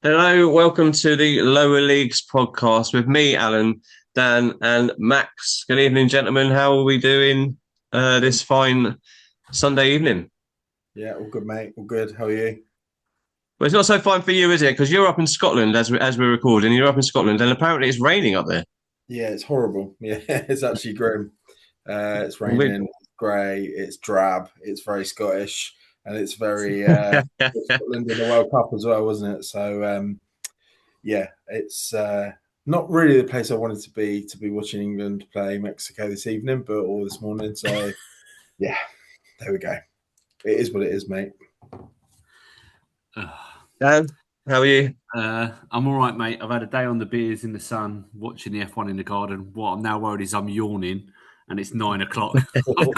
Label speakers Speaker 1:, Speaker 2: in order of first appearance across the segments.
Speaker 1: Hello, welcome to the Lower Leagues podcast with me, Alan, Dan, and Max. Good evening, gentlemen. How are we doing this fine Sunday evening?
Speaker 2: Yeah, all good, mate. All good. How are you?
Speaker 1: Well, it's not so fine for you, is it? Because you're up in Scotland as we're recording. You're up in Scotland, and apparently it's raining up there.
Speaker 2: Yeah, it's horrible. Yeah, it's actually grim. It's
Speaker 1: We-
Speaker 2: raining, it's grey, it's drab, it's very Scottish, and it's very Scotland in the World Cup as well, wasn't it? So yeah, it's not really the place I wanted to be watching England play Mexico this evening, but or this morning. So yeah, there we go. It is what it is, mate.
Speaker 1: Dan, how are you?
Speaker 3: I'm all right, mate. I've had a day on the beers in the sun, watching the F1 in the garden. What I'm now worried is I'm yawning, and it's 9 o'clock. I've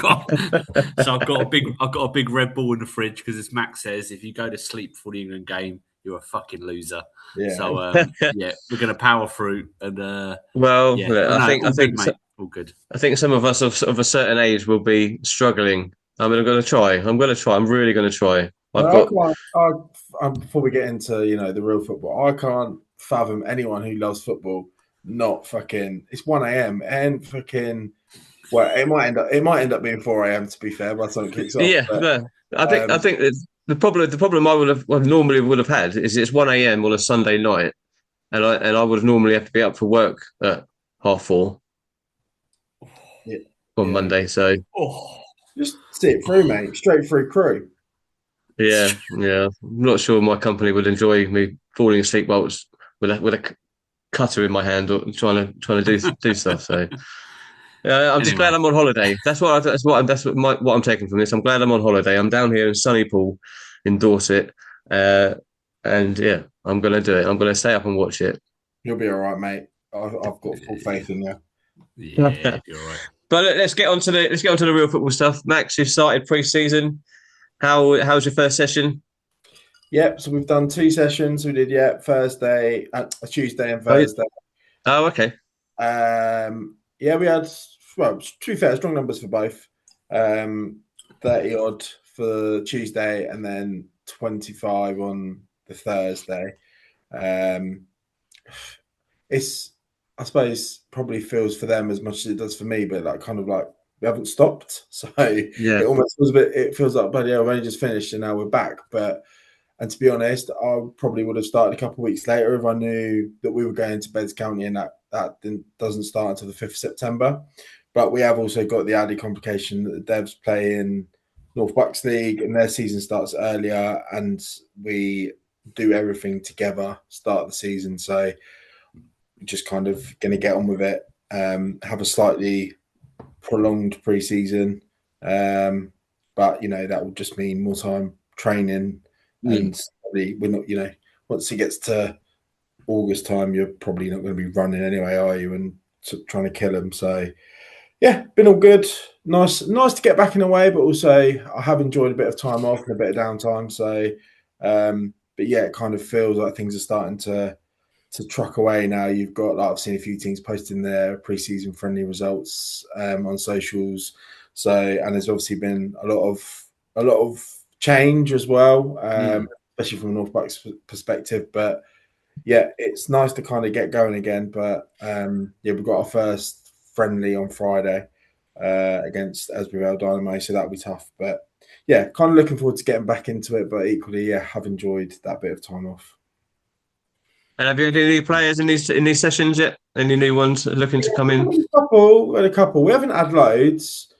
Speaker 3: got a big Red Bull in the fridge because, as Max says, if you go to sleep for the England game, you're a fucking loser.
Speaker 2: Yeah.
Speaker 3: So yeah, we're gonna power through, and
Speaker 1: Well,
Speaker 3: yeah,
Speaker 1: look,
Speaker 3: no,
Speaker 1: I think
Speaker 3: all good, mate. All good.
Speaker 1: I think some of us of a certain age will be struggling. I'm going to try. I'm going to try. I'm really going to try. I've
Speaker 2: I
Speaker 1: got
Speaker 2: can't. Before we get into the real football, I can't fathom anyone who loves football not fucking. It's 1 a.m. and fucking. Well, it might end up being 4 a.m. to be fair, by the time it kicks off.
Speaker 1: Yeah,
Speaker 2: But
Speaker 1: no, I
Speaker 2: um,
Speaker 1: think the problem I normally would have had is it's 1 a.m. on a Sunday night, and I would normally have to be up for work at 4:30
Speaker 2: yeah,
Speaker 1: on
Speaker 2: yeah,
Speaker 1: Monday. So
Speaker 3: Oh,
Speaker 2: just sit it through, mate. Straight through crew.
Speaker 1: yeah, I'm not sure my company would enjoy me falling asleep whilst with a cutter in my hand or trying to do stuff. So I'm just glad
Speaker 3: anyway,
Speaker 1: I'm on holiday. That's what I'm taking from this. I'm glad I'm on holiday. I'm down here in sunny Pool in Dorset, uh, and yeah, I'm gonna do it. I'm gonna stay up and watch it.
Speaker 2: You'll be all right, mate. I've got full faith in you.
Speaker 3: yeah, you're right.
Speaker 1: But let's get on to the real football stuff. Max, you started pre-season. How's your first session?
Speaker 2: Yep. So we've done 2 sessions. We did Thursday, Tuesday, and
Speaker 1: Oh, yeah.
Speaker 2: Thursday.
Speaker 1: Oh, okay.
Speaker 2: Yeah, we had, well, to be fair, strong numbers for both. 30 odd for Tuesday and then 25 on the Thursday. Um, it's, I suppose, probably feels for them as much as it does for me, but like kind of like we haven't stopped. So
Speaker 1: Yeah,
Speaker 2: it almost feels a bit, it feels like, bloody hell, we've only just finished and now we're back. But and to be honest, I probably would have started a couple of weeks later if I knew that we were going to Beds County and that doesn't start until the 5th of September. But we have also got the added complication that the Devs play in North Bucks League and their season starts earlier and we do everything together, start the season. So just kind of going to get on with it, have a slightly prolonged pre-season. But, that will just mean more time training
Speaker 1: yeah,
Speaker 2: and probably we're not, once it gets to August time, you're probably not going to be running anyway, are you? And trying to kill them. So yeah, been all good. Nice to get back in a way, but also I have enjoyed a bit of time off and a bit of downtime. So, but yeah, it kind of feels like things are starting to truck away now. You've got, like, I've seen a few teams posting their preseason friendly results on socials. So, and there's obviously been a lot of change as well, especially from a North Bucks perspective. But yeah, it's nice to kind of get going again. But yeah, we've got our first friendly on Friday against Esbjerg Dynamo, so that'll be tough. But yeah, kind of looking forward to getting back into it. But equally, yeah, have enjoyed that bit of time off.
Speaker 1: And have you had any new players in these sessions yet? Any new ones looking to come in?
Speaker 2: We had a couple. We haven't had loads.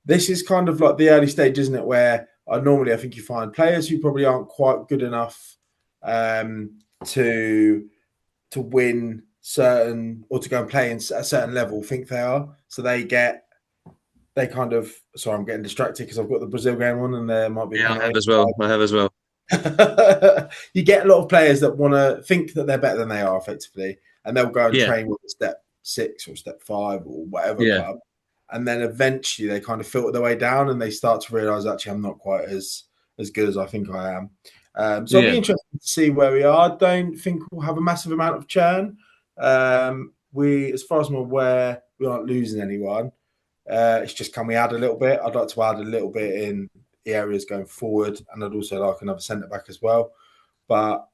Speaker 2: This is kind of like the early stage, isn't it? Where I think you find players who probably aren't quite good enough to win certain or to go and play in a certain level. Think they are, so they kind of. Sorry, I'm getting distracted because I've got the Brazil game on, and there might be a
Speaker 1: Yeah, I have
Speaker 2: penalty.
Speaker 1: as well. I have as well.
Speaker 2: You get a lot of players that want to think that they're better than they are, effectively, and they'll go and
Speaker 1: Yeah,
Speaker 2: train with step 6 or step 5 or whatever
Speaker 1: yeah,
Speaker 2: club, and then eventually they kind of filter their way down and they start to realize actually I'm not quite as good as I think I am. So I'll be
Speaker 1: yeah.
Speaker 2: interested to see where we are. I don't think we'll have a massive amount of churn. As far as I'm aware, we aren't losing anyone. It's just, can we add a little bit? I'd like to add a little bit in the areas going forward, and I'd also like another centre back as well. But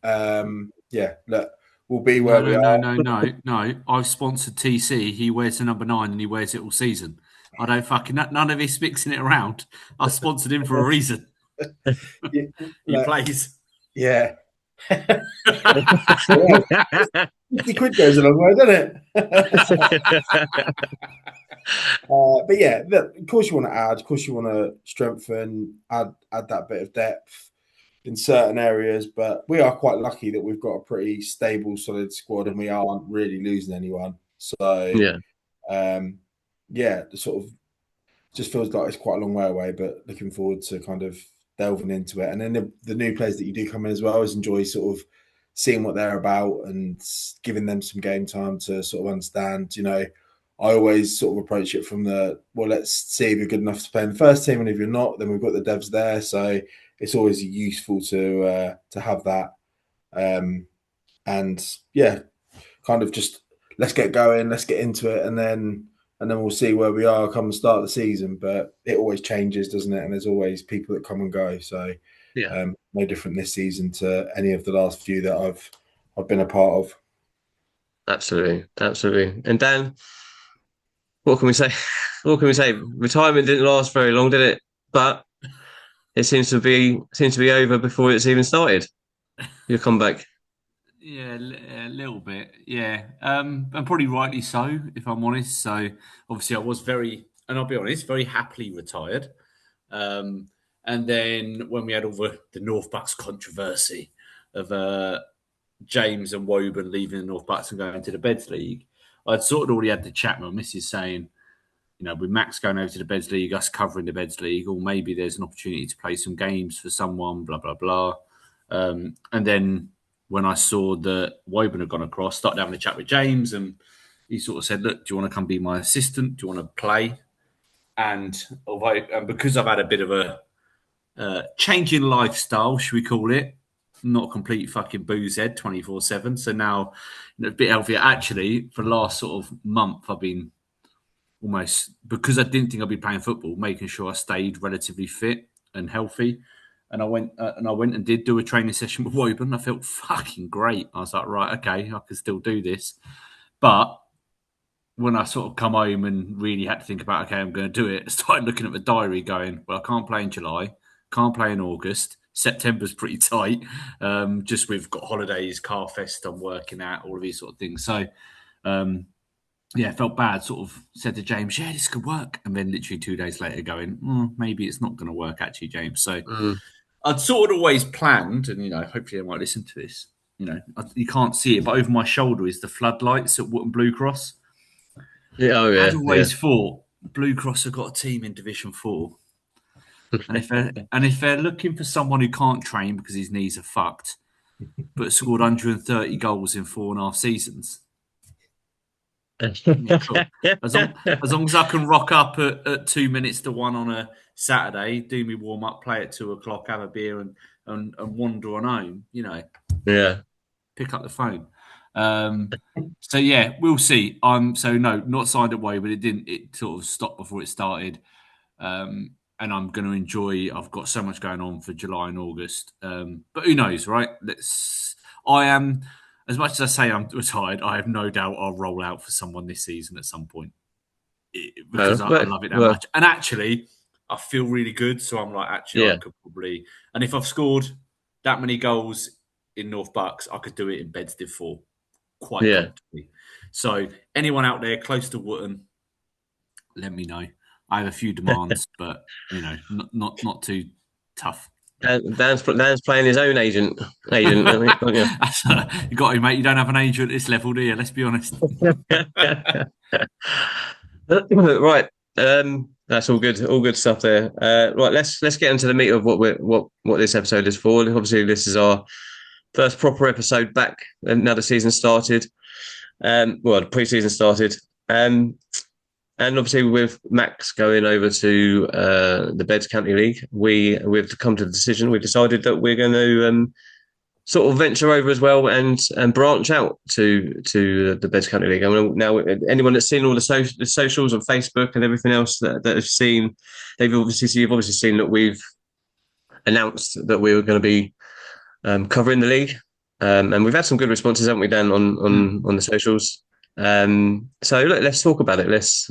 Speaker 2: yeah, look, we'll be where we are.
Speaker 3: No. I've sponsored TC. He wears the number 9 and he wears it all season. I don't fucking none of this mixing it around. I sponsored him for a reason.
Speaker 2: Yeah,
Speaker 3: He plays.
Speaker 2: Yeah. 50 quid goes a long way, doesn't it? But yeah, look, of course you want to add, of course you want to strengthen, add that bit of depth in certain areas. But we are quite lucky that we've got a pretty stable, solid squad, and we aren't really losing anyone. So yeah, the sort of just feels like it's quite a long way away, but looking forward to kind of delving into it. And then the new players that you do come in as well, I always enjoy sort of seeing what they're about and giving them some game time to sort of understand. You know, I always sort of approach it from let's see if you're good enough to play in the first team, and if you're not, then we've got the devs there. So it's always useful to have that. And yeah, kind of just let's get going, let's get into it, and then we'll see where we are come the start of the season. But it always changes, doesn't it? And there's always people that come and go. So no different this season to any of the last few that I've been a part of.
Speaker 1: Absolutely. And Dan, what can we say? Retirement didn't last very long, did it? But it seems to be over before it's even started. Your comeback.
Speaker 3: Yeah, a little bit. Yeah, and probably rightly so, if I'm honest. So obviously, I was and I'll be honest, very happily retired. And then when we had all the North Bucks controversy of James and Woburn leaving the North Bucks and going to the Beds League, I'd sort of already had the chat with my missus saying, you know, with Max going over to the Beds League, us covering the Beds League, or maybe there's an opportunity to play some games for someone, blah, blah, blah. And then when I saw that Woburn had gone across, started having a chat with James, and he sort of said, look, do you want to come be my assistant? Do you want to play? And because I've had a bit of a change in lifestyle, should we call it, not complete fucking booze head 24/7. So now a bit healthier. Actually, for the last sort of month, I've been almost, because I didn't think I'd be playing football, making sure I stayed relatively fit and healthy. And I went and did do a training session with Woburn. I felt fucking great. I was like, right, okay, I can still do this. But when I sort of come home and really had to think about, okay, I'm going to do it, I started looking at the diary going, well, I can't play in July, can't play in August. September's pretty tight. Just we've got holidays, Car Fest I'm working at, all of these sort of things. So, yeah, felt bad, sort of said to James, yeah, this could work. And then literally 2 days later going, maybe it's not going to work actually, James. So I'd sort of always planned, and, you know, hopefully they might listen to this. You know, you can't see it, but over my shoulder is the floodlights at Wootton Blue Cross.
Speaker 1: Yeah,
Speaker 3: I'd always thought Blue Cross have got a team in Division 4. And if they're looking for someone who can't train because his knees are fucked, but scored 130 goals in 4.5 seasons, yeah, cool. As long as I can rock up at 2 minutes to 1 on a Saturday, do me warm up, play at 2:00, have a beer, and wander on home, you know.
Speaker 1: Yeah.
Speaker 3: Pick up the phone. So yeah, we'll see. So no, not signed away, but it sort of stopped before it started. And I'm going to enjoy. I've got so much going on for July and August. But who knows, right? I am, as much as I say I'm retired, I have no doubt I'll roll out for someone this season at some point because I love it that much. And actually, I feel really good. So I'm like, actually, I could probably. And if I've scored that many goals in North Bucks, I could do it in Bedstead 4 quite comfortably. So anyone out there close to Wootton, let me know. I have a few demands, but you know, not too tough.
Speaker 1: Dan's playing his own agent. You
Speaker 3: got to, mate. You don't have an agent at this level, do you? Let's be honest.
Speaker 1: Right. That's all good. All good stuff there. Right. Let's get into the meat of what this episode is for. Obviously, this is our first proper episode back, and now the season started. The pre-season started. And obviously, with Max going over to the Beds County League, we've come to the decision. We've decided that we're going to sort of venture over as well and branch out to the Beds County League. I mean, now, anyone that's seen all the socials on Facebook and everything else that have seen, you've obviously seen that we've announced that we were going to be covering the league And we've had some good responses, haven't we, Dan, on the socials? So look, let's talk about it. Let's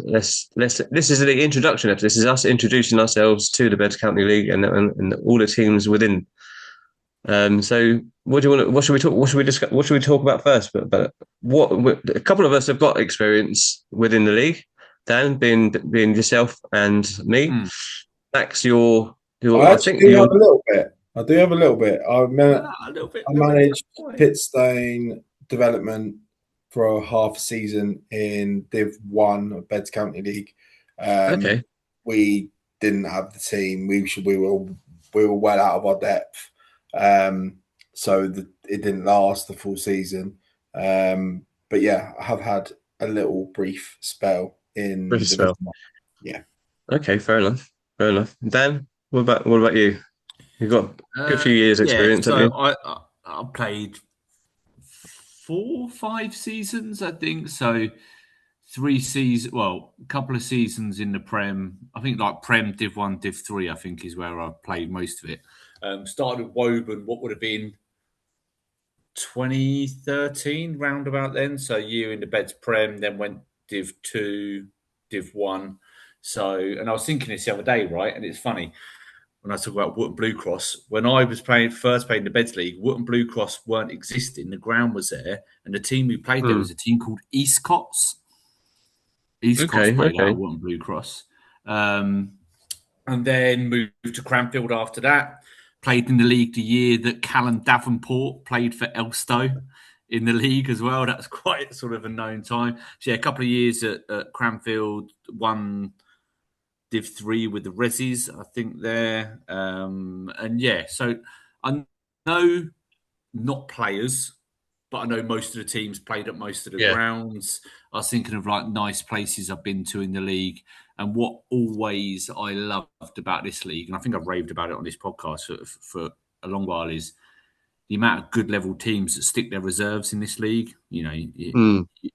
Speaker 1: this is the introduction episode. This is us introducing ourselves to the Beds County League and all the teams within. So what do you want? What should we talk? What should we discuss? What should we talk about first? But a couple of us have got experience within the league. Dan, being yourself and me. Max,
Speaker 2: I do have a little bit. I do have a little bit. I managed Pitstone development for a half season in Div 1 of Beds County League.
Speaker 1: Okay.
Speaker 2: We didn't have the team. We were well out of our depth. So it didn't last the full season. But yeah, I have had a little brief spell in
Speaker 1: Division 1.
Speaker 2: Yeah.
Speaker 1: Okay, fair enough. Dan, what about you? You've got a good few years experience, haven't you?
Speaker 3: I played 4 or 5 seasons, I think. So 3 seasons, well, a couple of seasons in the Prem. I think like Prem, Div 1, Div 3, I think is where I've played most of it. Started with Woburn, what would have been 2013, round about then. So year in the Beds Prem, then went Div 2, Div 1. So, and I was thinking this the other day, right? And it's funny when I talk about Wootton Blue Cross, when I was first playing the Beds League, Wootton Blue Cross weren't existing. The ground was there, and the team we played there was a team called Eastcots. Eastcots played out of Wootton Blue Cross, and then moved to Cranfield after that. Played in the league the year that Callum Davenport played for Elstow in the league as well. That's quite sort of a known time. So yeah, a couple of years at Cranfield, won Div 3 with the Resis, I think there. And yeah, so I know not players, but I know most of the teams played at most of the grounds. I was thinking of like nice places I've been to in the league. And what always I loved about this league, and I think I've raved about it on this podcast for a long while, is the amount of good level teams that stick their reserves in this league. You know,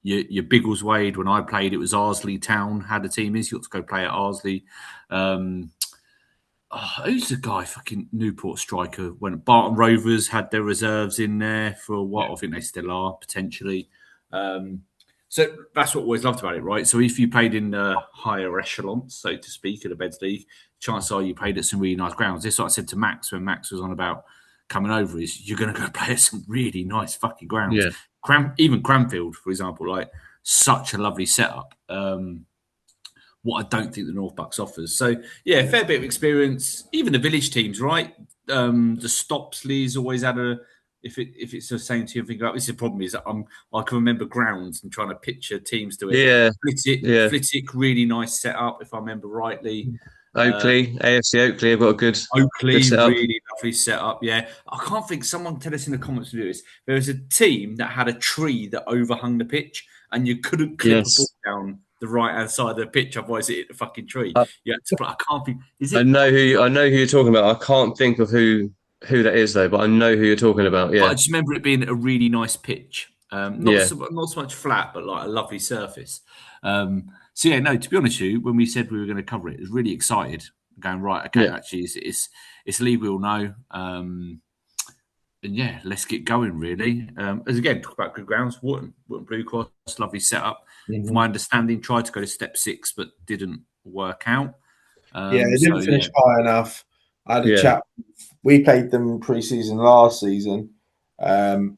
Speaker 3: your Biggleswade, when I played, it was Arsley Town had a team. You got to go play at Arsley. Who's the guy? Fucking Newport striker. When Barton Rovers had their reserves in there for a while. I think they still are, potentially. So that's what I always loved about it, right? So if you played in the higher echelons, so to speak, at the Beds League, chances are you played at some really nice grounds. This is what I said to Max when Max was on about coming over, is you're going to go play at some really nice fucking grounds. Yeah. Even Cranfield, for example, like such a lovely setup. What I don't think the North Bucks offers. So yeah, fair bit of experience. Even the village teams, right? The Stopsleys always had a. If it's the same team, think about this. The problem is that I can remember grounds and trying to picture teams doing.
Speaker 1: Yeah,
Speaker 3: Flitwick, really nice setup, if I remember rightly.
Speaker 1: Oakley, AFC Oakley have got a good
Speaker 3: setup. Really lovely setup. Yeah, I can't think. Someone tell us in the comments to do this. There was a team that had a tree that overhung the pitch, and you couldn't clip a ball down the right hand side of the pitch, otherwise it hit the fucking tree. You had to play. I can't think. Is it?
Speaker 1: I know who you're talking about. I can't think of who that is though, but I know who you're talking about. Yeah,
Speaker 3: but I just remember it being a really nice pitch. Not so much flat, but like a lovely surface. So yeah, no. To be honest with you, when we said we were going to cover it, I was really excited. Going right, okay, actually, it's a league we all know. And yeah, let's get going. Really, as again, talk about good grounds. Wootton Blue Cross, lovely setup. From my understanding, tried to go to step 6, but didn't work out.
Speaker 2: They didn't finish high enough. I had a chat. We played them pre-season last season, and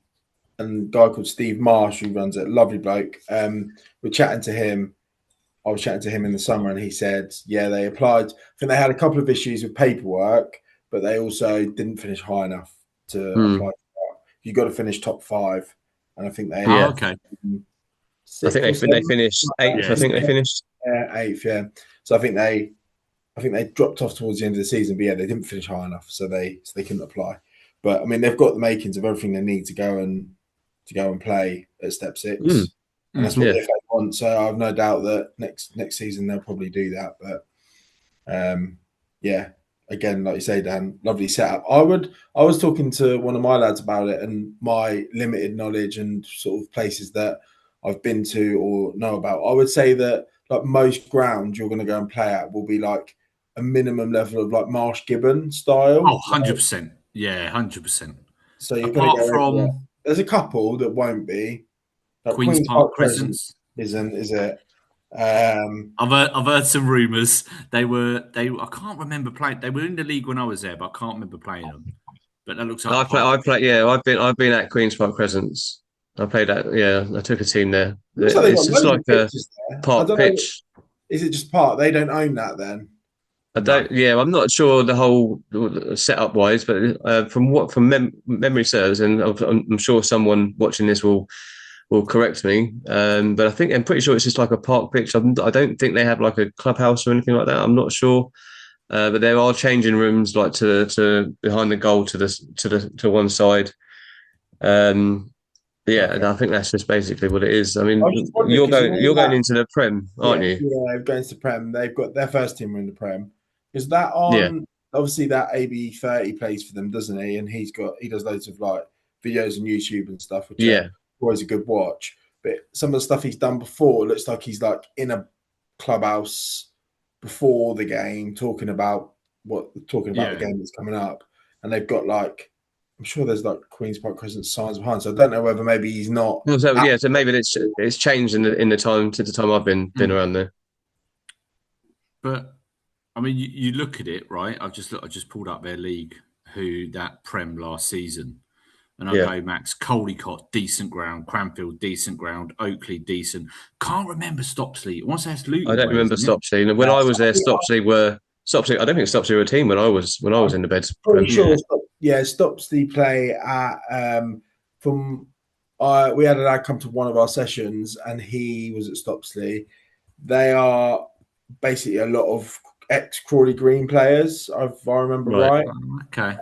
Speaker 2: a guy called Steve Marsh, who runs it, lovely bloke. We're chatting to him. I was chatting to him in the summer, and he said, they applied. I think they had a couple of issues with paperwork, but they also didn't finish high enough to apply for that. You got to finish top 5, and I think they.
Speaker 3: Okay.
Speaker 1: I think they finished 8th.
Speaker 2: Yeah.
Speaker 1: I think they finished
Speaker 2: 8th. Yeah. So I think they dropped off towards the end of the season, but they didn't finish high enough, so they couldn't apply. But I mean, they've got the makings of everything they need to go and play at step 6, and that's what they want. So I have no doubt that next season they'll probably do that. But again, like you say, Dan, lovely setup. I was talking to one of my lads about it and my limited knowledge and sort of places that I've been to or know about. I would say that like most grounds you're going to go and play at will be like a minimum level of like Marsh Gibbon style.
Speaker 3: Oh, 100%. Yeah, 100%.
Speaker 2: So you're going to go from There's a couple that won't be. Like
Speaker 3: Queen's Park Crescents.
Speaker 2: isn't, is it?
Speaker 3: I've heard some rumours. I can't remember playing. They were in the league when I was there, but I can't remember playing them. But that looks like
Speaker 1: I play. Yeah, I've been at Queens Park Crescents. I played at. Yeah, I took a team there.
Speaker 2: Looks like they've
Speaker 1: It's
Speaker 2: got
Speaker 1: just
Speaker 2: loads
Speaker 1: like
Speaker 2: of
Speaker 1: a
Speaker 2: pitches there. I
Speaker 1: park
Speaker 2: don't know.
Speaker 1: pitch.
Speaker 2: Is it just park? They don't own that then.
Speaker 1: I don't. Yeah, I'm not sure the whole setup wise, but from memory serves, and I'm sure someone watching this will correct me. But I'm pretty sure it's just like a park pitch. I don't think they have like a clubhouse or anything like that. I'm not sure. But there are changing rooms like to behind the goal to one side. Yeah,
Speaker 2: Okay.
Speaker 1: I think that's just basically what it is. I mean,
Speaker 2: I was just wondering,
Speaker 1: you're going into the Prem, aren't you?
Speaker 2: Yeah, going to the Prem. They've got their first team in the Prem. Is that
Speaker 1: Yeah.
Speaker 2: on? Obviously, that AB30 plays for them, doesn't he? And he does loads of like videos on YouTube and stuff, which
Speaker 1: Yeah.
Speaker 2: are always a good watch. But some of the stuff he's done before looks like he's like in a clubhouse before the game, talking about the game that's coming up, and they've got like. I'm sure there's like Queen's Park Crescent signs behind, so I don't know whether maybe he's not.
Speaker 1: So maybe it's changed in the time to the time I've been around there.
Speaker 3: But I mean, you look at it, right? I just pulled up their league, that Prem last season, and I go, Max, Caldycott, decent ground, Cranfield, decent ground, Oakley, decent. Can't remember Stopsley. Once that's Luton.
Speaker 1: I don't remember Stopsley. And when I was there, Stopsley. I don't think Stopsley were a team when I was in the beds.
Speaker 2: Pretty sure. Stopsley play at we had a lad come to one of our sessions and he was at Stopsley. They are basically a lot of ex Crawley Green players, if I remember right.
Speaker 3: Okay.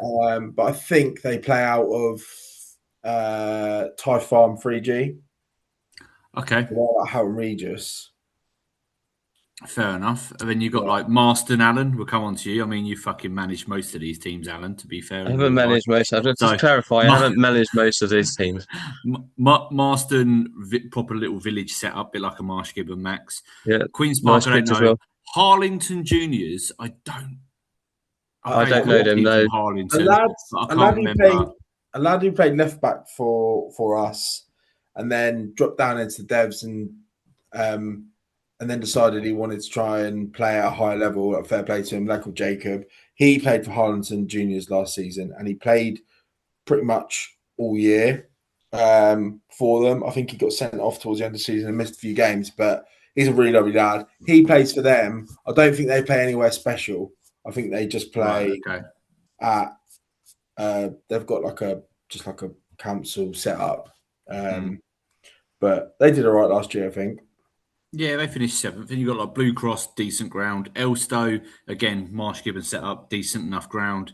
Speaker 2: But I think they play out of Ty Farm 3G.
Speaker 3: Okay.
Speaker 2: Like Houghton Regis.
Speaker 3: Fair enough. And then you've got like Marston Allen. We'll come on to you. I mean, you fucking managed most of these teams, Alan, to be fair.
Speaker 1: I haven't managed most. I'll just clarify. I haven't managed most of these teams.
Speaker 3: Marston, proper little village setup, bit like a Marsh Gibbon Max.
Speaker 1: Yeah.
Speaker 3: Queen's Park,
Speaker 1: nice
Speaker 3: I don't know.
Speaker 1: well.
Speaker 3: Harlington Juniors, I don't
Speaker 1: know them, no.
Speaker 3: Harlington,
Speaker 2: a lad who played left back for us and then dropped down into devs and then decided he wanted to try and play at a higher level. Fair play to him, like called Jacob. He played for Harlington Juniors last season, and he played pretty much all year for them. I think he got sent off towards the end of the season and missed a few games, but he's a really lovely lad. He plays for them. I don't think they play anywhere special. I think they just play at. They've got like a council set up, but they did all right last year, I think.
Speaker 3: Yeah, they finished 7th. Then you've got like Blue Cross, decent ground. Elstow, again, Marsh Gibbon set up, decent enough ground.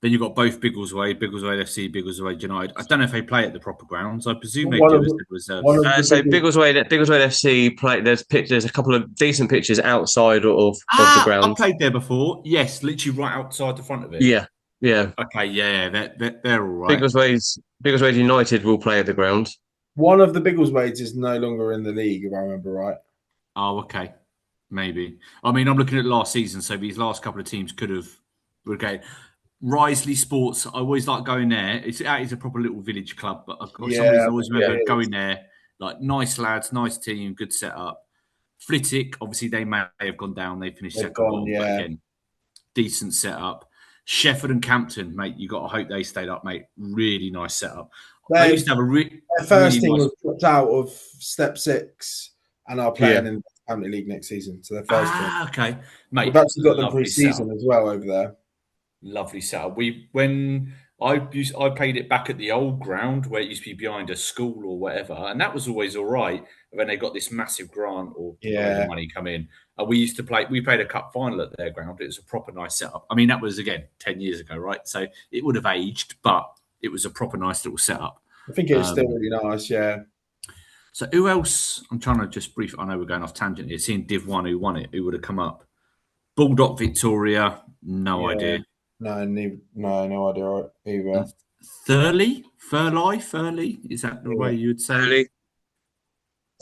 Speaker 3: Then you've got both Biggleswade FC, Biggleswade United. I don't know if they play at the proper grounds. I presume they do as the reserves.
Speaker 1: So Biggleswade FC play. There's a couple of decent pitches outside of the ground.
Speaker 3: I played there before. Yes, literally right outside the front of it.
Speaker 1: Yeah.
Speaker 3: Okay, yeah, they're all right.
Speaker 1: Biggleswade United will play at the ground.
Speaker 2: One of the Biggleswades is no longer in the league, if I remember right.
Speaker 3: Oh, okay. Maybe. I mean, I'm looking at last season, so these last couple of teams could have regained. Risley Sports, I always like going there. It's a proper little village club, but I always remember going there. Like, nice lads, nice team, good setup. Flitwick, obviously, they may have gone down. They finished second bottom, but again, decent setup. Shefford and Campton, mate, you got to hope they stayed up, mate. Really nice setup. They used to have
Speaker 2: their first team was dropped out of Step 6 and are playing in the County League next season. So their first team.
Speaker 3: Okay, mate.
Speaker 2: We've actually got them pre-season as well over there.
Speaker 3: Lovely setup. When I played it back at the old ground where it used to be behind a school or whatever, and that was always all right. When they got this massive grant or money come in, we used to play. We played a cup final at their ground. It was a proper nice setup. I mean, that was again 10 years ago, right? So it would have aged, but it was a proper nice little setup.
Speaker 2: I think it was still really nice, yeah.
Speaker 3: So who else? I'm trying to just brief. I know we're going off tangent here. Seeing Div 1 who won it, who would have come up? Bulldog Victoria, no idea.
Speaker 2: No idea either.
Speaker 3: Furley? Is that the way you would say?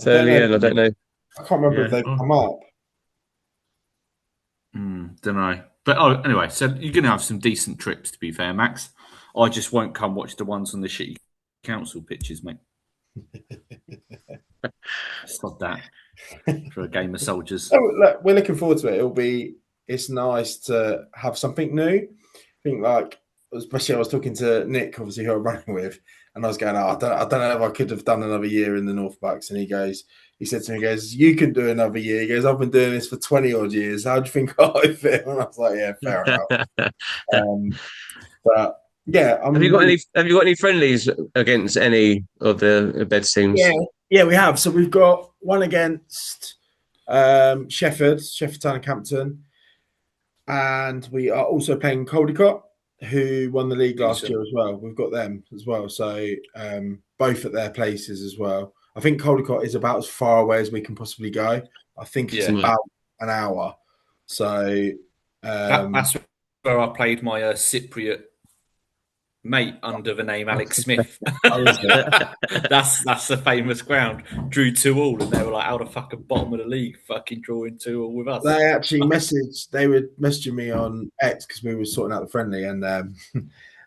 Speaker 1: Furley, I don't know.
Speaker 2: I can't remember if they've come up.
Speaker 3: Don't know. But anyway, so you're going to have some decent trips, to be fair, Max. I just won't come watch the ones on the shitty council pitches, mate. Stop that for a game of soldiers.
Speaker 2: Oh, look, we're looking forward to it. It's nice to have something new. I think, like, especially I was talking to Nick, obviously, who I'm running with, and I was going, I don't know if I could have done another year in the North Bucks. And he said to me, you can do another year. He goes, I've been doing this for 20 odd years. How do you think I feel? And I was like, yeah, fair enough. But yeah,
Speaker 1: have you got any friendlies against any of the bed teams?
Speaker 2: Yeah, we have. So we've got one against Sheffield Town and Campton, and we are also playing Caldicott, who won the league last year as well. We've got them as well. So both at their places as well. I think Caldicott is about as far away as we can possibly go. I think it's about an hour. So
Speaker 3: that's where I played my Cypriot mate under the name Alex Smith. That's the famous ground. Drew 2-2, and they were like out of fucking bottom of the league, fucking drawing 2-2 with us.
Speaker 2: They actually they were messaging me on X because we were sorting out the friendly, and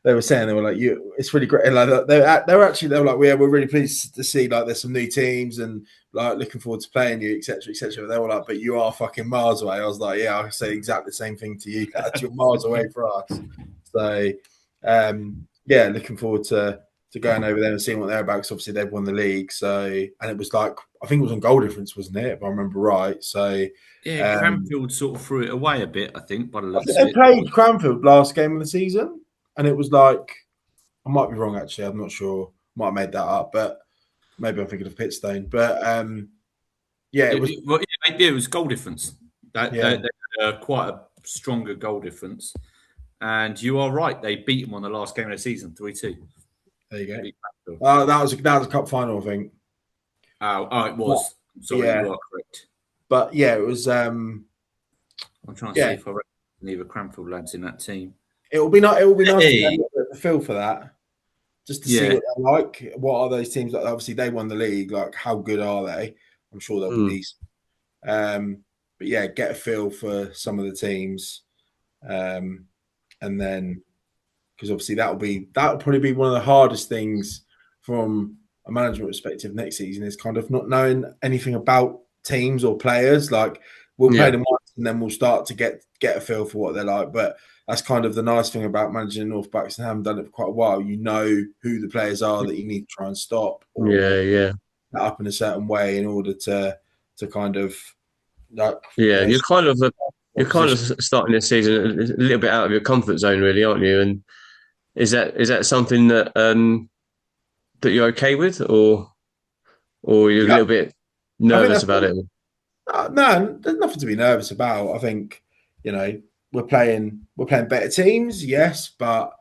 Speaker 2: they were saying, they were like, it's really great. And like they were like, we're really pleased to see, like, there's some new teams and like looking forward to playing you, etc., etc. They were like, but you are fucking miles away. I was like, yeah, I say exactly the same thing to you. You're miles away for us. So yeah, looking forward to going over there and seeing what they're about, because obviously they've won the league. So, and it was like, I think it was on goal difference, wasn't it, if I remember right? So
Speaker 3: yeah, Cranfield sort of threw it away a bit, I think, by the looks of
Speaker 2: they played Cranfield last game of the season, and it was like, I might be wrong actually, I'm not sure, might have made that up, but maybe I'm thinking of Pitstone. But yeah,
Speaker 3: it was goal difference. They had quite a stronger goal difference. And you are right, they beat them on the last game of the season, 3-2.
Speaker 2: There you go. That was a cup final, I think.
Speaker 3: Oh, it was. Sorry, you are correct.
Speaker 2: But yeah, it was.
Speaker 3: I'm trying to see if I reckon either Cranfield lads in that team.
Speaker 2: It will be nice to get a feel for that, just to see what they're like. What are those teams like? Obviously, they won the league. Like, how good are they? I'm sure they'll be decent. But yeah, get a feel for some of the teams. And then, because obviously that'll probably be one of the hardest things from a management perspective next season, is kind of not knowing anything about teams or players. Like, we'll play them once and then we'll start to get a feel for what they're like. But that's kind of the nice thing about managing North Bucks, and haven't done it for quite a while. You know who the players are that you need to try and stop. Or up in a certain way in order to kind of like.
Speaker 1: Yeah, you're kind of starting this season a little bit out of your comfort zone, really, aren't you? And is that something that that you're okay with, or you're a little bit nervous about it?
Speaker 2: No, there's nothing to be nervous about. I think, we're playing better teams, yes, but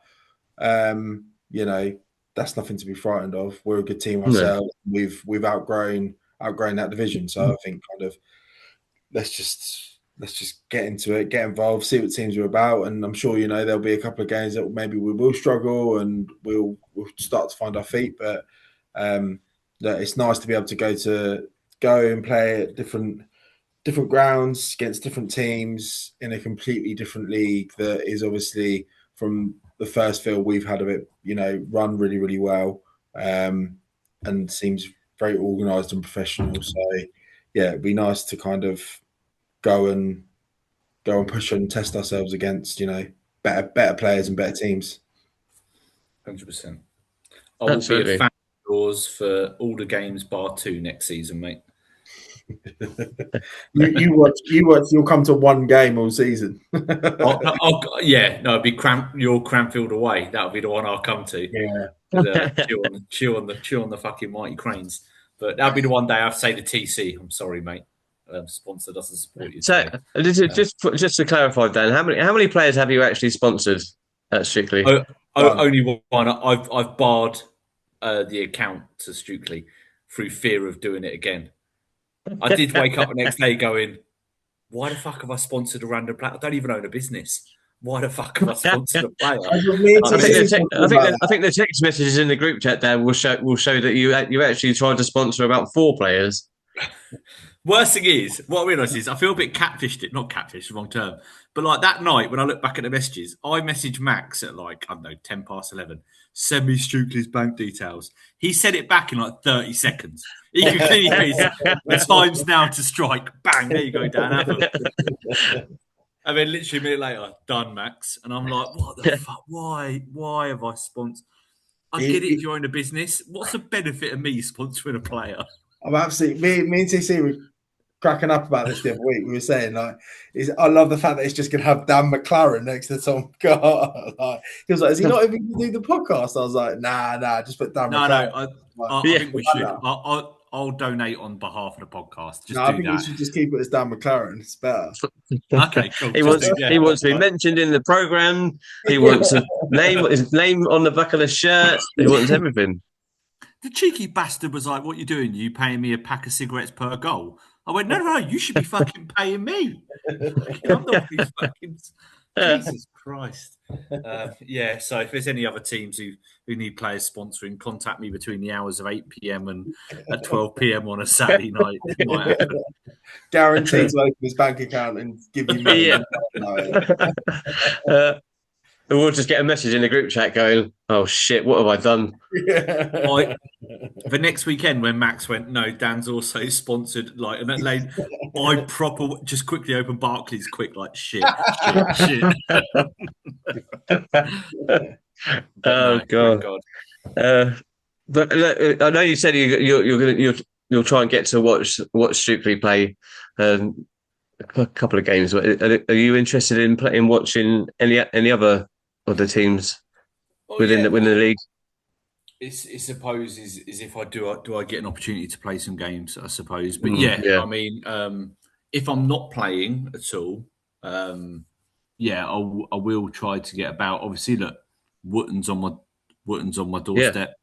Speaker 2: that's nothing to be frightened of. We're a good team ourselves. No. We've outgrown that division, so I think kind of let's just get into it, get involved, see what teams are about, and I'm sure there'll be a couple of games that maybe we will struggle and we'll start to find our feet. But it's nice to be able to go and play at different grounds against different teams in a completely different league that is obviously, from the first feel we've had of it, run really, really well, and seems very organised and professional. So yeah, it'd be nice to kind of go and push and test ourselves against, better players and better teams.
Speaker 3: 100%. I will be a fan of yours for all the games bar 2 next season, mate.
Speaker 2: You'll come to one game all season.
Speaker 3: It'd be your Cranfield away. That'll be the one I'll come to.
Speaker 2: Yeah.
Speaker 3: Chew on the fucking mighty Cranes. But that'll be the one day I have to say to TC, I'm sorry, mate. Sponsor doesn't support you.
Speaker 1: So just to clarify, Dan, how many players have you actually sponsored at Strictly?
Speaker 3: Only one. I've barred the account to Strictly through fear of doing it again. I did wake up the next day going, why the fuck have I sponsored a random player? I don't even own a business. Why the fuck have I sponsored a player?
Speaker 1: I think the text messages in the group chat there will show that you actually tried to sponsor about 4 players.
Speaker 3: Worst thing is, what I realise is I feel a bit catfished. Not catfished, wrong term. But like that night when I look back at the messages, I messaged Max at like, I don't know, 10 past 11. Send me Stukely's bank details. He said it back in like 30 seconds. He could clearly see the time's now to strike. Bang, there you go, Dan. Have 'em. And then literally a minute later, done, Max. And I'm like, what the fuck? Why have I sponsored? I get it if you're in a business. What's the benefit of me sponsoring a player?
Speaker 2: I'm absolutely me and TC were cracking up about this the other week. We were saying I love the fact that it's just gonna have Dan McLaren next to Tom Carr. Like, he was like, is he not even gonna do the podcast? I was like, nah, just put Dan McLaren.
Speaker 3: I think we should. I'll donate on behalf of the podcast.
Speaker 2: I think we should just keep it as Dan McLaren. It's better.
Speaker 3: Okay, cool.
Speaker 1: He wants to be mentioned in the program. He wants his name on the back of the shirt. He wants everything.
Speaker 3: The cheeky bastard was like, "What you doing? You paying me a pack of cigarettes per goal?" I went, "No, you should be fucking paying me." I'm not fucking. Jesus Christ. So if there's any other teams who need players sponsoring, contact me between the hours of 8 p.m. and at 12 p.m. on a Saturday night. It might happen.
Speaker 2: Guaranteed to open his bank account and give you money.
Speaker 1: We'll just get a message in the group chat going, "Oh shit, what have I done?"
Speaker 3: The next weekend when Max went, no, Dan's also sponsored. Like, and that lane, I just quickly opened Barclays, like shit.
Speaker 1: Oh god. But I know you said you'll try and get to watch Stukely play a couple of games. Are you interested in watching any other of the teams within the league?
Speaker 3: I suppose is if I do I get an opportunity to play some games, I suppose. But I mean, if I'm not playing at all, I will try to get about. Obviously, look, Wootton's on my doorstep.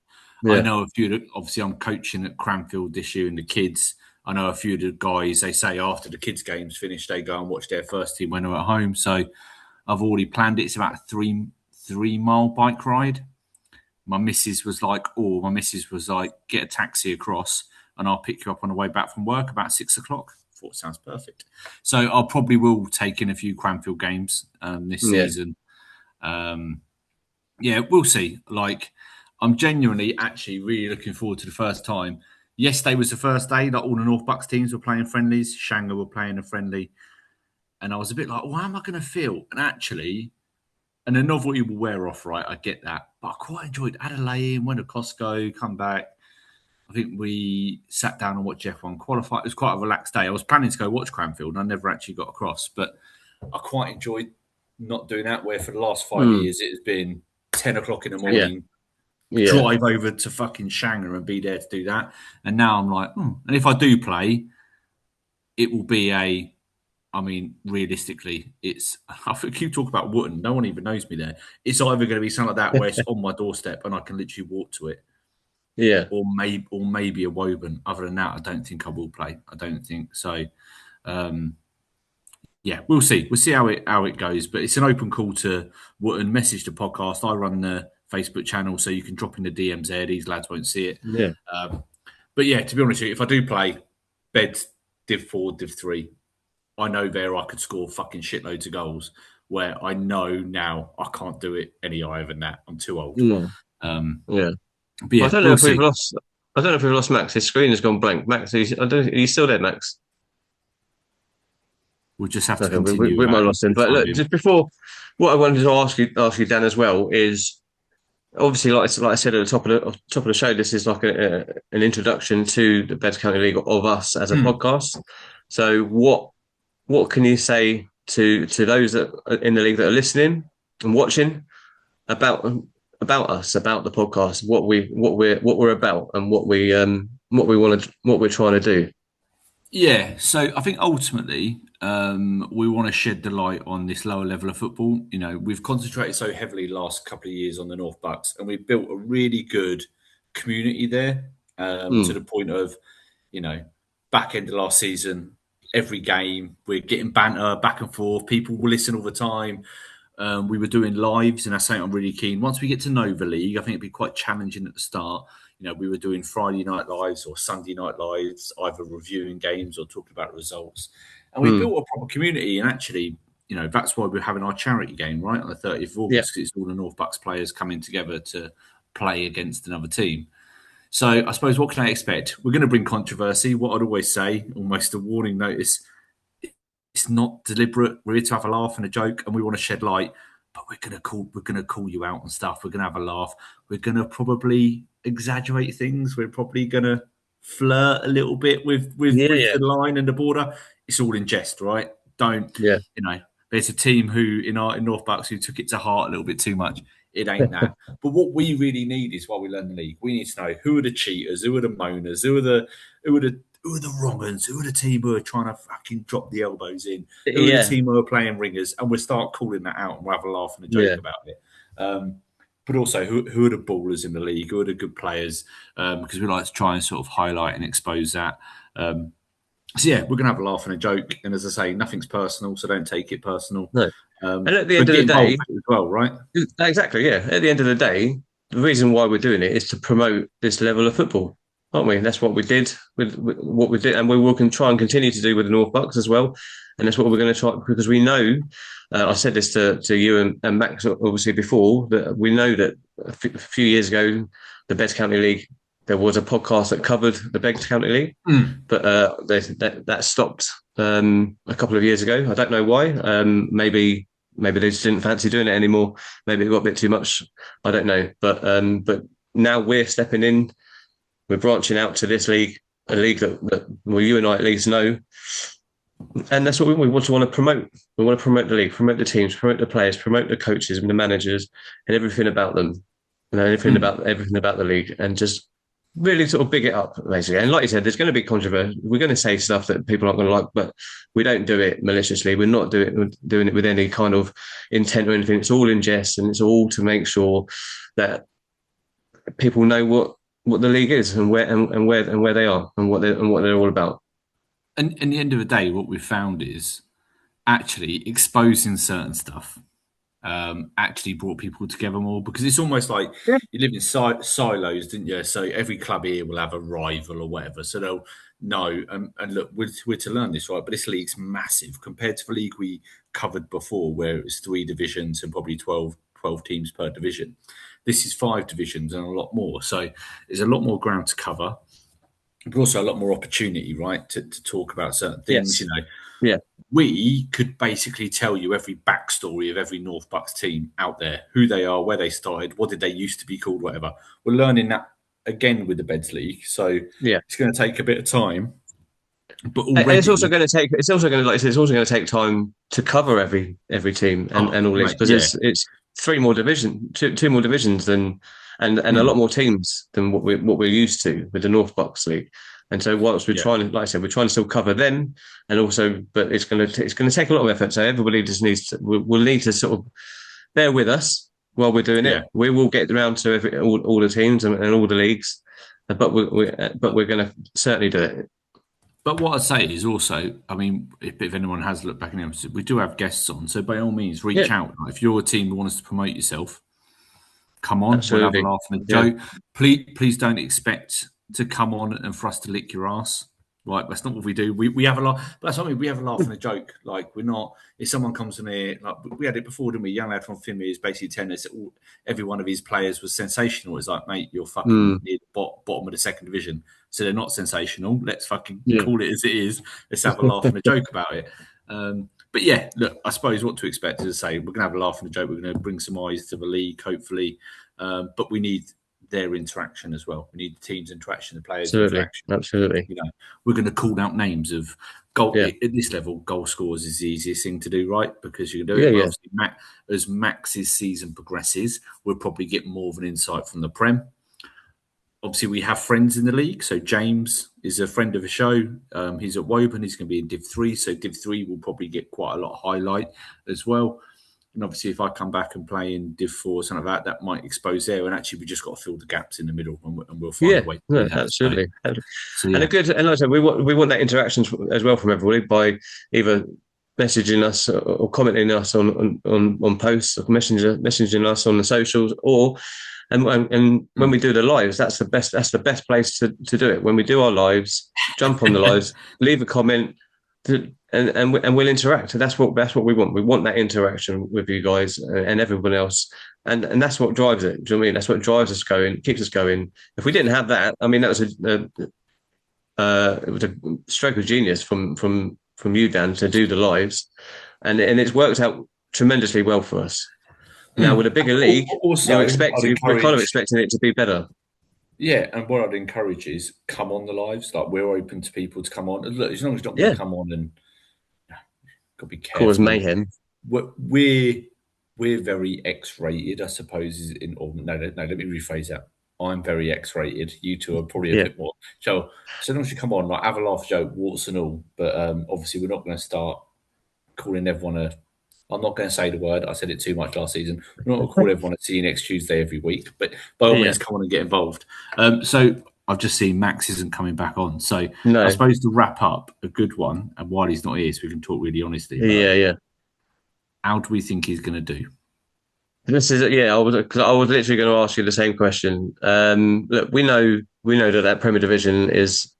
Speaker 3: Yeah. I know a few. Obviously, I'm coaching at Cranfield this year, and the kids. I know a few of the guys. They say after the kids' games finish, they go and watch their first team when they're at home. So I've already planned it. It's about a 3-mile bike ride. My missus was like, get a taxi across and I'll pick you up on the way back from work about 6 o'clock. I thought it sounds perfect. So I probably will take in a few Cranfield games this season. We'll see. Like, I'm genuinely actually really looking forward to the first time. Yesterday was the first day that all the North Bucks teams were playing friendlies. Shanghai were playing a friendly. And I was a bit like, how am I going to feel? And actually, and the novelty will wear off, right? I get that. But I quite enjoyed Adelaide, went to Costco, come back. I think we sat down and watched F1 qualify. It was quite a relaxed day. I was planning to go watch Cranfield and I never actually got across. But I quite enjoyed not doing that, where for the last 5 years it has been 10 o'clock in the morning, drive over to fucking Shanghai and be there to do that. And now I'm like, And if I do play, it will be realistically, I keep talking about Wootton. No one even knows me there. It's either going to be something like that where it's on my doorstep and I can literally walk to it.
Speaker 1: Yeah.
Speaker 3: Or maybe a Woburn. Other than that, I don't think I will play. I don't think so. We'll see. We'll see how it goes. But it's an open call to Wootton. Message the podcast. I run the Facebook channel, so you can drop in the DMs there. These lads won't see it.
Speaker 1: Yeah.
Speaker 3: But to be honest with you, if I do play Beds, Div 4, Div 3, I know I could score fucking shitloads of goals, where I know now I can't do it any higher than that. I'm too old. But
Speaker 1: I don't know if we've lost Max. His screen has gone blank. Max, are you still there, Max?
Speaker 3: We'll just have to continue.
Speaker 1: We might have lost him. But look, just before, what I wanted to ask you, Dan, as well, is obviously, like I said at the top of the show, this is like an introduction to the Beds County League of us as a podcast. So what can you say to those that are in the league that are listening and watching about us, about the podcast, what we're about, and what we're trying to do?
Speaker 3: Yeah, so I think ultimately we want to shed the light on this lower level of football. You know, we've concentrated so heavily the last couple of years on the North Bucks, and we've built a really good community there to the point of, back end of last season, every game we're getting banter back and forth. People will listen all the time. We were doing lives, and that's something I'm really keen. Once we get to know the league, I think it'd be quite challenging at the start. we were doing Friday night lives or Sunday night lives, either reviewing games or talking about results. And we built a proper community. And actually, that's why we're having our charity game, right, on the 30th of August, because it's all the North Bucks players coming together to play against another team. So I suppose, what can I expect? We're going to bring controversy. What I'd always say, almost a warning notice, it's not deliberate. We're here to have a laugh and a joke, and we want to shed light. But we're going to call you out on stuff. We're going to have a laugh. We're going to probably exaggerate things. We're probably going to flirt a little bit with the line and the border. It's all in jest, right? There's a team who in North Bucks who took it to heart a little bit too much. It ain't that. But what we really need is, while we learn the league, we need to know who are the cheaters, who are the moaners, who are the wrong uns, who are the team who are trying to fucking drop the elbows in, who are the team who are playing ringers, and we'll start calling that out and we'll have a laugh and a joke about it. But also, who are the ballers in the league, who are the good players, because we like to try and sort of highlight and expose that. So we're going to have a laugh and a joke. And as I say, nothing's personal, so don't take it personal.
Speaker 1: No. And at the end of the day,
Speaker 3: as well, right?
Speaker 1: Exactly, yeah. At the end of the day, the reason why we're doing it is to promote this level of football, aren't we? That's what we did with what we did, and we will try and continue to do with the North Bucks as well. And that's what we're going to try, because we know, I said this to you and Max obviously before, that we know that a few years ago, the Beds County League, there was a podcast that covered the Beds County League, but that stopped a couple of years ago. I don't know why. Maybe they just didn't fancy doing it anymore. Maybe it got a bit too much. I don't know. But now we're stepping in. We're branching out to this league, a league that you and I at least know. And that's what we want to promote. We want to promote the league, promote the teams, promote the players, promote the coaches and the managers and everything about them. Everything about the league, and just really sort of big it up, basically. And like you said, there's going to be controversy. We're going to say stuff that people aren't going to like, but we don't do it maliciously. We're not doing it with any kind of intent or anything. It's all in jest, and it's all to make sure that people know what the league is and where they are and what they're all about.
Speaker 3: And at the end of the day, what we've found is actually exposing certain stuff actually brought people together more, because it's almost like you live in silos, didn't you? So every club here will have a rival or whatever, so they'll know. And look, we're to learn this, right? But this league's massive compared to the league we covered before, where it was 3 divisions and probably 12 teams per division. This is 5 divisions and a lot more. So there's a lot more ground to cover, but also a lot more opportunity, right, to talk about certain things. We could basically tell you every backstory of every North Bucks team out there, who they are, where they started, what did they used to be called, whatever. We're learning that again with the Beds League, so it's going to take a bit of time. But already,
Speaker 1: it's also going to take time to cover every team and all this, because it's 3 more divisions, 2 more divisions than and a lot more teams than what we're used to with the North Bucks League. And so whilst we're trying, like I said, we're trying to still cover them, and also, but it's going to take a lot of effort. So everybody just will need to sort of bear with us while we're doing it. We will get around to all the teams and all the leagues, but we're going to certainly do it.
Speaker 3: But what I'd say is also, I mean, if anyone has looked back in the episode, we do have guests on. So by all means, reach out. If you're a team who wants to promote yourself, come on.
Speaker 1: Absolutely.
Speaker 3: We'll have a laugh and a joke. Please don't expect to come on and for us to lick your ass. Right, that's not what we do. We have a laugh. But that's what I mean. We have a laugh and a joke. Like, we're not. If someone comes in here, like we had it before, didn't we? Young lad from Finley is basically telling us that every one of his players was sensational. It's like, mate, you're fucking near the bottom of the 2nd division, so they're not sensational. Let's fucking call it as it is. Let's have a laugh and a joke about it. But yeah, look, I suppose what to expect is to say we're going to have a laugh and a joke. We're going to bring some eyes to the league, hopefully, but we need their interaction as well. We need the team's interaction, the players' interaction.
Speaker 1: Absolutely.
Speaker 3: You know, we're going to call out names of goal at this level. Goal scorers is the easiest thing to do, right? Because you can do it. As Max's season progresses, we'll probably get more of an insight from the Prem. Obviously, we have friends in the league. So James is a friend of the show. He's at Woburn. He's going to be in Div 3. So Div 3 will probably get quite a lot of highlight as well. And obviously, if I come back and play in Div 4 or something like that might expose there. And actually, we just got to fill the gaps in the middle, and we'll find a way.
Speaker 1: Absolutely. So, and like I said, we want that interaction as well from everybody by either messaging us or commenting us on posts, or messaging us on the socials, or And when we do the lives, that's the best. That's the best place to do it. When we do our lives, jump on the lives, leave a comment, and we'll interact. And that's what we want. We want that interaction with you guys and everyone else. And that's what drives it. Do you know what I mean? That's what drives us going, keeps us going. If we didn't have that, I mean, that was it was a stroke of genius from you, Dan, to do the lives, and it's worked out tremendously well for us. Now with a bigger league,
Speaker 3: also,
Speaker 1: we're kind of expecting it to be better.
Speaker 3: Yeah, and what I'd encourage is come on the lives. Like we're open to people to come on. Look, as long as you're not going to come on and got to be careful.
Speaker 1: Cause mayhem.
Speaker 3: We're very X-rated, I suppose. No, let me rephrase that. I'm very X-rated. You two are probably a bit more. So long as you come on, like have a laugh, joke, warts and all. But obviously, we're not going to start calling everyone I'm not going to say the word. I said it too much last season. We're not going to call everyone to see you next Tuesday every week. But by all means, come on and get involved. So I've just seen Max isn't coming back on. So I suppose to wrap up, a good one, and while he's not here, so we can talk really honestly.
Speaker 1: Yeah.
Speaker 3: How do we think he's going to do?
Speaker 1: This is I was literally going to ask you the same question. Look, we know that Premier Division is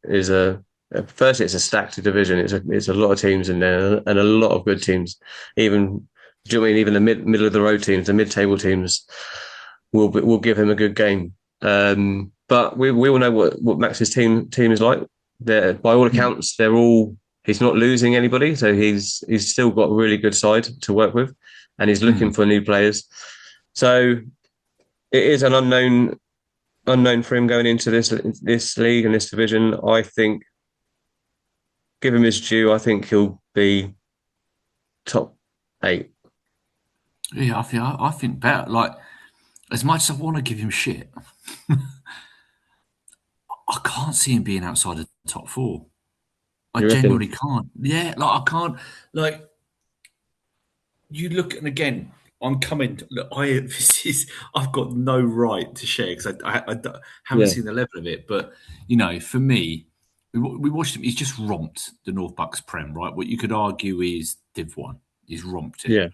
Speaker 1: firstly it's a stacked division. It's a lot of teams in there and a lot of good teams. Even do you know what I mean? Even the middle of the road teams, the mid-table teams, will give him a good game. But we all know what Max's team is like. By all accounts, he's not losing anybody, so he's still got a really good side to work with, and he's looking for new players. So it is an unknown for him going into this league and this division. I think, give him his due. I think he'll be top 8.
Speaker 3: Yeah, I think better. Like, as much as I want to give him shit, I can't see him being outside of the top 4. I genuinely can't. Yeah, like I can't. Like, you look, and again, I'm coming. Look, I've got no right to share because I haven't seen the level of it. But for me, we watched him. He's just romped the North Bucks Prem, right? What you could argue is Div 1. He's romped it.
Speaker 1: Yeah.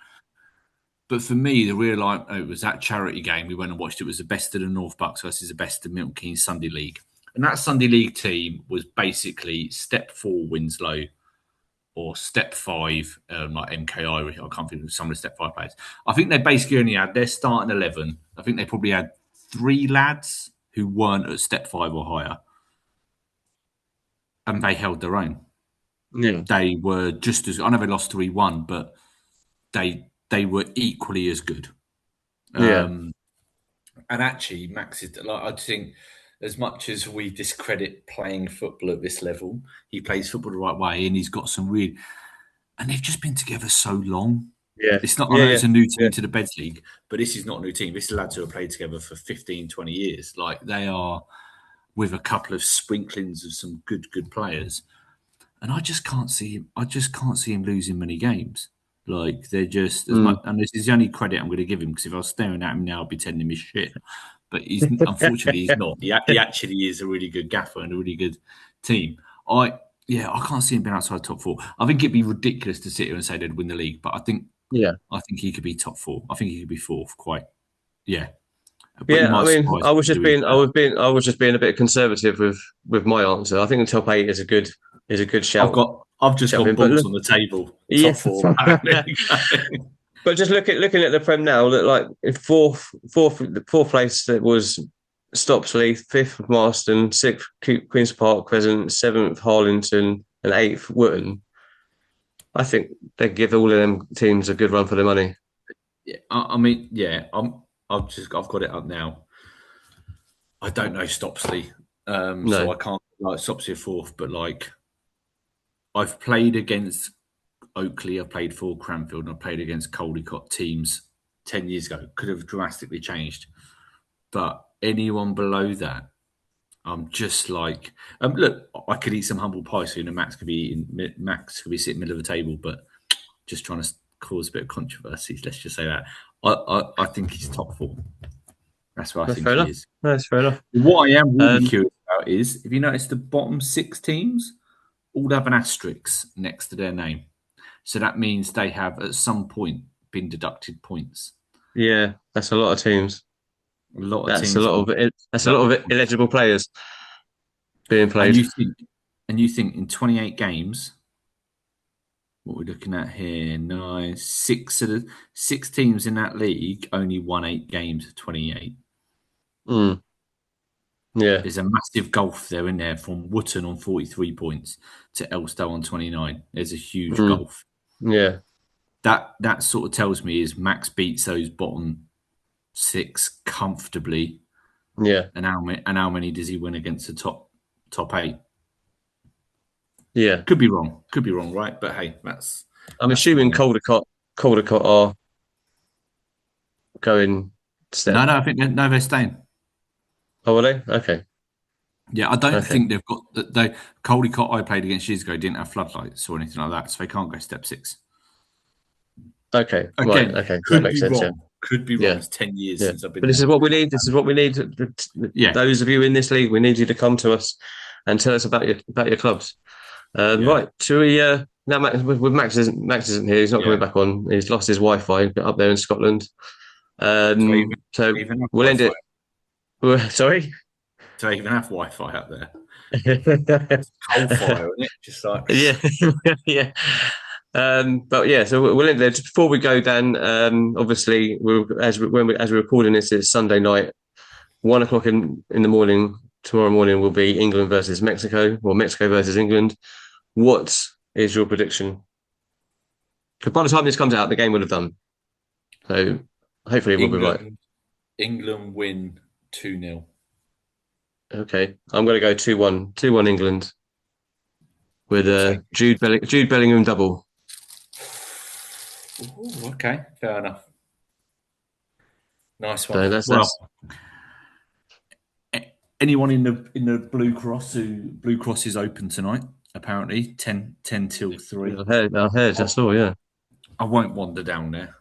Speaker 3: But for me, the real it was that charity game we went and watched. It was the best of the North Bucks versus the best of Milton Keynes Sunday League, and that Sunday League team was basically step 4 Winslow. Or step 5, like MKI, I can't think of some of the step 5 players. I think they basically only had their starting 11. I think they probably had 3 lads who weren't at step 5 or higher. And they held their own.
Speaker 1: Yeah.
Speaker 3: They were just as, I know they lost 3-1, but they were equally as good.
Speaker 1: Yeah.
Speaker 3: And actually, Max is, like, I think, as much as we discredit playing football at this level, he plays football the right way, and he's got some weird. And they've just been together so long.
Speaker 1: Yeah,
Speaker 3: it's not. I know it's a new team to the Beds League, but this is not a new team. This is lads who have played together for 15, 20 years. Like they are, with a couple of sprinklings of some good players, and I just can't see him. I just can't see him losing many games. Like they're just, and this is the only credit I'm going to give him because if I was staring at him now, I'd be telling him his shit. But unfortunately he's not. He actually is a really good gaffer and a really good team. I can't see him being outside the top 4. I think it'd be ridiculous to sit here and say they'd win the league, but I think he could be top 4. I think he could be 4th. Quite, yeah. But
Speaker 1: I mean, I was just being a bit conservative with my answer. I think the top 8 is a good shout.
Speaker 3: I've just got balls on the table. Top 4.
Speaker 1: But just looking at the Prem now, look like in fourth place that was Stopsley, 5th Marston, 6th Queen's Park Crescent, 7th Harlington, and 8th Wootton. I think they give all of them teams a good run for their money.
Speaker 3: Yeah, I mean, yeah, I've got it up now. I don't know Stopsley, so I can't like Stopsley 4th, but like I've played against Oakley, I've played for Cranfield, and I've played against Caldecott teams 10 years ago. Could have drastically changed. But anyone below that, I'm just like, look, I could eat some humble pie soon, and Max could be sitting middle of the table, but just trying to cause a bit of controversy. Let's just say that. I think he's top 4. That's what I think he is.
Speaker 1: That's fair enough.
Speaker 3: What I am really curious about is, if you notice, the bottom 6 teams all have an asterisk next to their name. So that means they have at some point been deducted points.
Speaker 1: Yeah, that's a lot of teams.
Speaker 3: A lot of
Speaker 1: That's
Speaker 3: teams.
Speaker 1: a lot of that's a lot of eligible players being
Speaker 3: And
Speaker 1: played.
Speaker 3: you think in 28 games, what we're looking at here, six teams in that league only won 8 games of 28.
Speaker 1: Mm. Yeah,
Speaker 3: There's a massive gulf there in there from Wootton on 43 points to Elstow on 29. There's a huge gulf.
Speaker 1: yeah,
Speaker 3: That sort of tells me is Max beats those bottom 6 comfortably.
Speaker 1: yeah,
Speaker 3: And how many does he win against the top 8?
Speaker 1: yeah.
Speaker 3: Could be wrong, right? But hey, that's.
Speaker 1: I'm assuming Caldecott are going step.
Speaker 3: No, I think they're staying.
Speaker 1: Oh, are they? Okay.
Speaker 3: Yeah, I don't think they've got the Caldecott I played against years ago didn't have floodlights or anything like that, so they can't go step 6.
Speaker 1: Okay.
Speaker 3: Again,
Speaker 1: right. Okay.
Speaker 3: could
Speaker 1: that makes
Speaker 3: be
Speaker 1: sense.
Speaker 3: wrong. Could be wrong.
Speaker 1: Yeah.
Speaker 3: It's 10 years
Speaker 1: Yeah.
Speaker 3: since I've been.
Speaker 1: But this is what we need. This is what we need.
Speaker 3: Yeah.
Speaker 1: Those of you in this league, we need you to come to us and tell us about your clubs. Right. Should we? Now, Max isn't here. He's not coming back on. He's lost his Wi-Fi up there in Scotland. So we'll end it. Sorry.
Speaker 3: Do I even have Wi-Fi up there? Coal fire, isn't it? Just like
Speaker 1: yeah. But yeah, so we'll end there. Just before we go, Dan. Obviously, as we're recording this, it's Sunday night, 1:00 in the morning. Tomorrow morning will be England versus Mexico, or Mexico versus England. What is your prediction? Because by the time this comes out, the game will have done. So hopefully we'll be right.
Speaker 3: England win 2-0.
Speaker 1: Okay, I'm going to go 2-1. 2-1 England with a Jude Bellingham double.
Speaker 3: Ooh, okay, fair enough. Nice one.
Speaker 1: So that's
Speaker 3: anyone in the Blue Cross is open tonight. Apparently 10 till 3.
Speaker 1: I heard. I saw. Yeah.
Speaker 3: I won't wander down there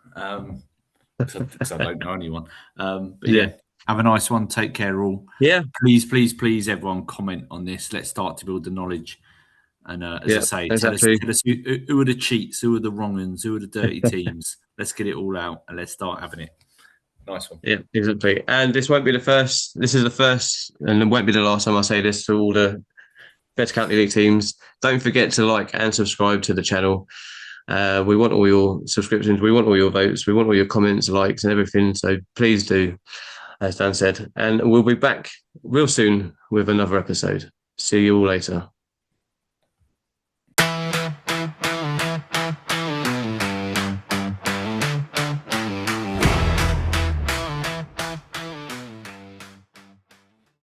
Speaker 3: because I don't know anyone. But yeah, have a nice one. Take care, all.
Speaker 1: Yeah.
Speaker 3: Please, everyone comment on this. Let's start to build the knowledge. And as I say, tell us who are the cheats, who are the wrong ones, who are the dirty teams. Let's get it all out and let's start having it. Nice one.
Speaker 1: Yeah, exactly. And this won't be the first. This is the first, and it won't be the last time I say this to all the Better County League teams. Don't forget to like and subscribe to the channel. We want all your subscriptions. We want all your votes. We want all your comments, likes, and everything. So please do, as Dan said. And we'll be back real soon with another episode. See you all later.